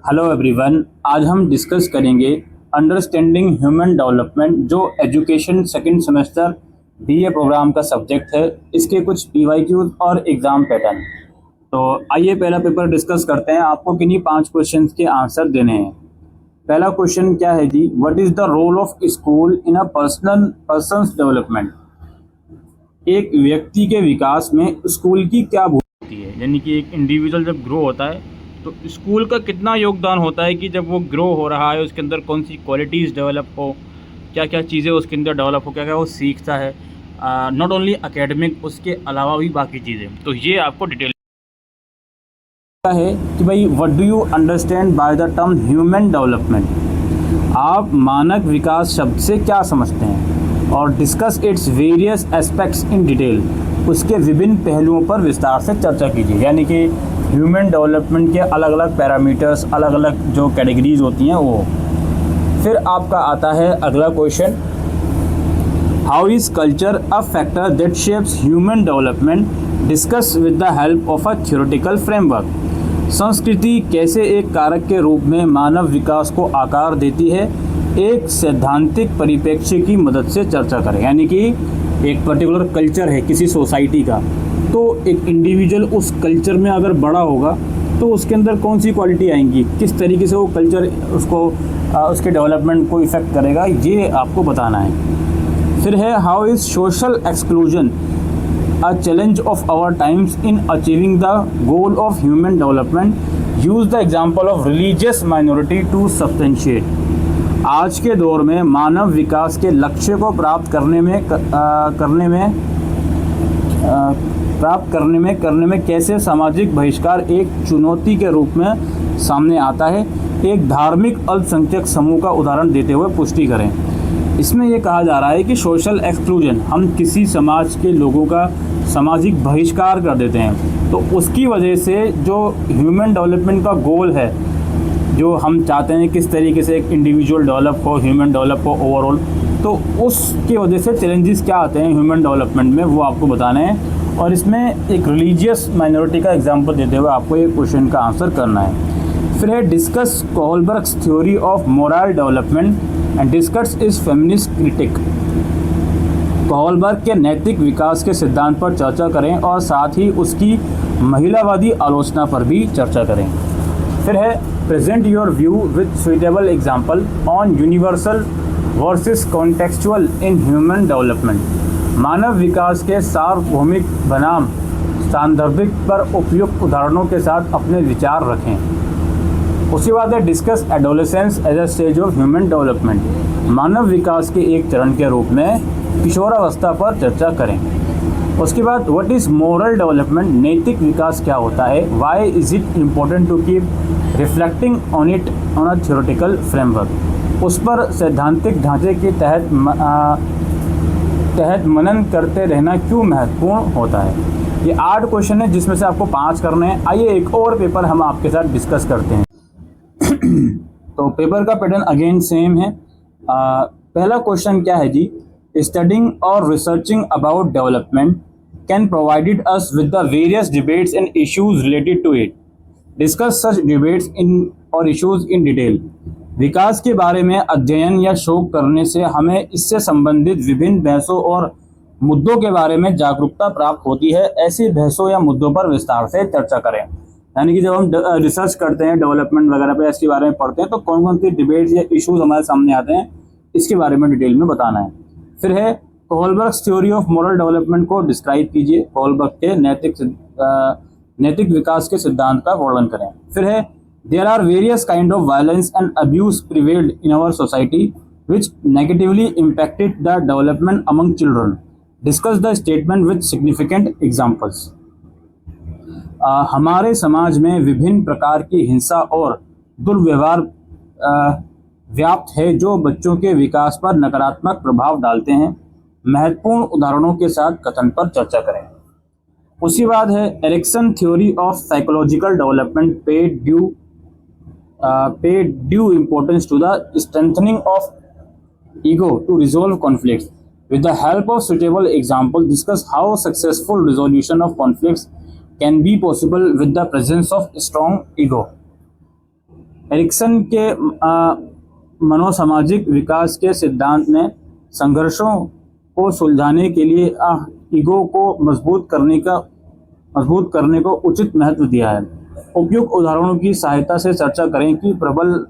Hello everyone, आज हम discuss करेंगे अंडरस्टैंडिंग ह्यूमन डेवलपमेंट जो education second semester BA program का सब्जेक्ट है। इसके कुछ पीवाईक्यूज और एग्जाम पैटर्न। तो आइए पहला पेपर डिस्कस करते हैं। आपको किन्हीं 5 क्वेश्चंस के आंसर देने हैं। पहला क्वेश्चन क्या है जी, what is the role of school in a person's development. एक व्यक्ति के विकास में स्कूल की क्या भूमिका होती है, यानी कि एक इंडिविजुअल जब ग्रो होता है तो स्कूल का कितना योगदान होता है कि जब वो ग्रो हो रहा है उसके अंदर कौन सी क्वालिटीज़ डेवलप हो, क्या क्या चीज़ें उसके अंदर डेवलप हो, क्या क्या वो सीखता है, नॉट ओनली एकेडमिक, उसके अलावा भी बाकी चीज़ें। तो ये आपको डिटेल है कि भाई what do you understand by the term human development. आप मानव विकास शब्द से क्या समझते हैं और discuss its various aspects in detail. उसके विभिन्न पहलुओं पर विस्तार से चर्चा कीजिए। यानी कि ह्यूमन डेवलपमेंट के अलग अलग पैरामीटर्स, अलग अलग जो कैटेगरीज होती हैं वो। फिर आपका आता है अगला question, how is culture a factor that shapes human development, discuss with the help of a theoretical framework. संस्कृति कैसे एक कारक के रूप में मानव विकास को आकार देती है, एक सैद्धांतिक परिप्रेक्ष्य की मदद से चर्चा करें। यानी कि एक पर्टिकुलर कल्चर है किसी सोसाइटी का, तो एक इंडिविजुअल उस कल्चर में अगर बड़ा होगा तो उसके अंदर कौन सी क्वालिटी आएंगी, किस तरीके से वो कल्चर उसको उसके डेवलपमेंट को इफ़ेक्ट करेगा, ये आपको बताना है। फिर है how is social exclusion a challenge of our times in achieving the goal of human development, use the example of religious minority to substantiate. आज के दौर में मानव विकास के लक्ष्य को प्राप्त करने में कैसे सामाजिक बहिष्कार एक चुनौती के रूप में सामने आता है, एक धार्मिक अल्पसंख्यक समूह का उदाहरण देते हुए पुष्टि करें। इसमें यह कहा जा रहा है कि सोशल एक्सक्लूजन, हम किसी समाज के लोगों का सामाजिक बहिष्कार कर देते हैं, तो उसकी वजह से जो ह्यूमन डेवलपमेंट का गोल है, जो हम चाहते हैं किस तरीके से एक इंडिविजुअल डेवलप हो, ह्यूमन डेवलप हो ओवरऑल, तो उसकी वजह से चैलेंजेस क्या आते हैं ह्यूमन डेवलपमेंट में, वो आपको बताने हैं। और इसमें एक रिलीजियस माइनॉरिटी का एग्जांपल देते हुए आपको ये क्वेश्चन का आंसर करना है। फिर है discuss Kohlberg's theory of moral development and discuss is feminist critique. Kohlberg के नैतिक विकास के सिद्धांत पर चर्चा करें और साथ ही उसकी महिलावादी आलोचना पर भी चर्चा करें। फिर है present your view with suitable example on universal versus contextual in human development. मानव विकास के सार्वभौमिक बनाम सांदर्भिक पर उपयुक्त उदाहरणों के साथ अपने विचार रखें। उसके बाद है discuss adolescence as a stage of human development. मानव विकास के एक चरण के रूप में किशोरावस्था पर चर्चा करें। उसके बाद व्हाट इज़ मोरल डेवलपमेंट, नैतिक विकास क्या होता है, why is it important to keep reflecting on it on a theoretical framework. उस पर सैद्धांतिक ढांचे के तहत मनन करते रहना क्यों महत्वपूर्ण होता है। ये 8 क्वेश्चन है जिसमें से आपको 5 करने हैं। आइए एक और पेपर हम आपके साथ डिस्कस करते हैं। तो पेपर का पैटर्न अगेन सेम है। पहला क्वेश्चन क्या है जी, स्टडिंग और researching about development can provided us with the various debates and issues related to it, discuss such debates in और इश्यूज इन डिटेल। विकास के बारे में अध्ययन या शोध करने से हमें इससे संबंधित विभिन्न बहसों और मुद्दों के बारे में जागरूकता प्राप्त होती है। ऐसी बहसों या मुद्दों पर विस्तार से चर्चा करें। यानी कि जब हम रिसर्च करते हैं डेवलपमेंट वगैरह पे, इसके बारे में पढ़ते हैं, तो कौन कौन सी डिबेट्स या इश्यूज हमारे सामने आते हैं, इसके बारे में डिटेल में बताना है। फिर है कोहलबर्ग्स थ्योरी ऑफ मोरल डेवलपमेंट को डिस्क्राइब कीजिए। कोहलबर्ग के नैतिक विकास के सिद्धांत का वर्णन करें। फिर है there are various kind of violence and abuse prevailed in our society which negatively impacted the development among children, discuss the statement with significant examples. हमारे समाज में विभिन्न प्रकार की हिंसा और दुर्व्यवहार व्याप्त है जो बच्चों के विकास पर नकारात्मक प्रभाव डालते हैं। महत्वपूर्ण उदाहरणों के साथ कथन पर चर्चा करें। उसके बाद है Erikson theory of psychological development pay due importance to the strengthening of ego to resolve conflicts. With the help of suitable example discuss how successful resolution of conflicts can be possible with the presence of strong ego. Erikson के मनोसामाजिक विकास के सिद्धांत ने संघर्षों को सुलझाने के लिए ईगो को मजबूत करने को उचित महत्व दिया है। उपयुक्त उदाहरणों की सहायता से चर्चा करें कि प्रबल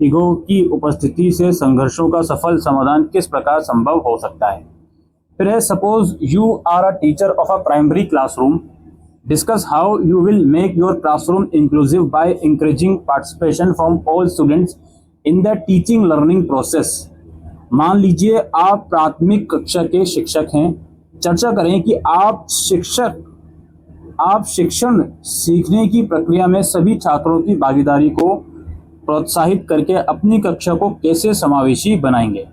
ईगो की उपस्थिति से संघर्षों का सफल समाधान किस प्रकार संभव हो सकता है। फिर है, suppose you are a teacher of a primary classroom, discuss how you will make your classroom inclusive by encouraging participation from all students in the teaching learning process। मान लीजिए आप प्राथमिक कक्षा के शिक्षक हैं। चर्चा करें कि आप शिक्षण सीखने की प्रक्रिया में सभी छात्रों की भागीदारी को प्रोत्साहित करके अपनी कक्षा को कैसे समावेशी बनाएंगे।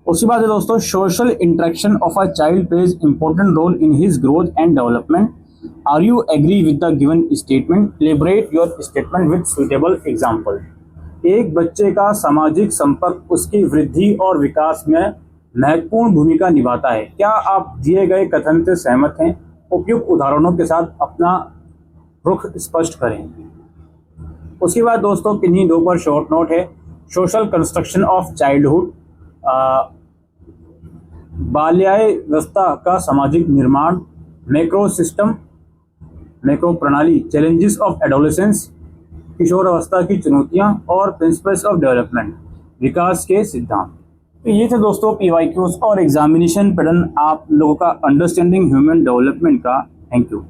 उसके बाद है दोस्तों, social interaction of a child plays important role in his growth and development. Are you agree with the given statement? Elaborate your statement with suitable example. एक बच्चे का सामाजिक संपर्क उसकी वृद्धि और विकास में महत्वपूर्ण भूमिका निभाता है। क्या आप दिए गए कथन से सहमत हैं? उपयुक्त उदाहरणों के साथ अपना रुख स्पष्ट करें। उसके बाद दोस्तों, किन्हीं दो पर शॉर्ट नोट है। सोशल कंस्ट्रक्शन ऑफ चाइल्डहुड, बाल्यावस्था का सामाजिक निर्माण, मैक्रो प्रणाली, चैलेंजेस ऑफ एडोलेसेंस, किशोरावस्था की चुनौतियां, और प्रिंसिपल्स ऑफ डेवलपमेंट, विकास के सिद्धांत। तो ये थे दोस्तों पीवाईक्यूज और एग्जामिनेशन पैटर्न आप लोगों का अंडरस्टैंडिंग ह्यूमन डेवलपमेंट का। Thank you.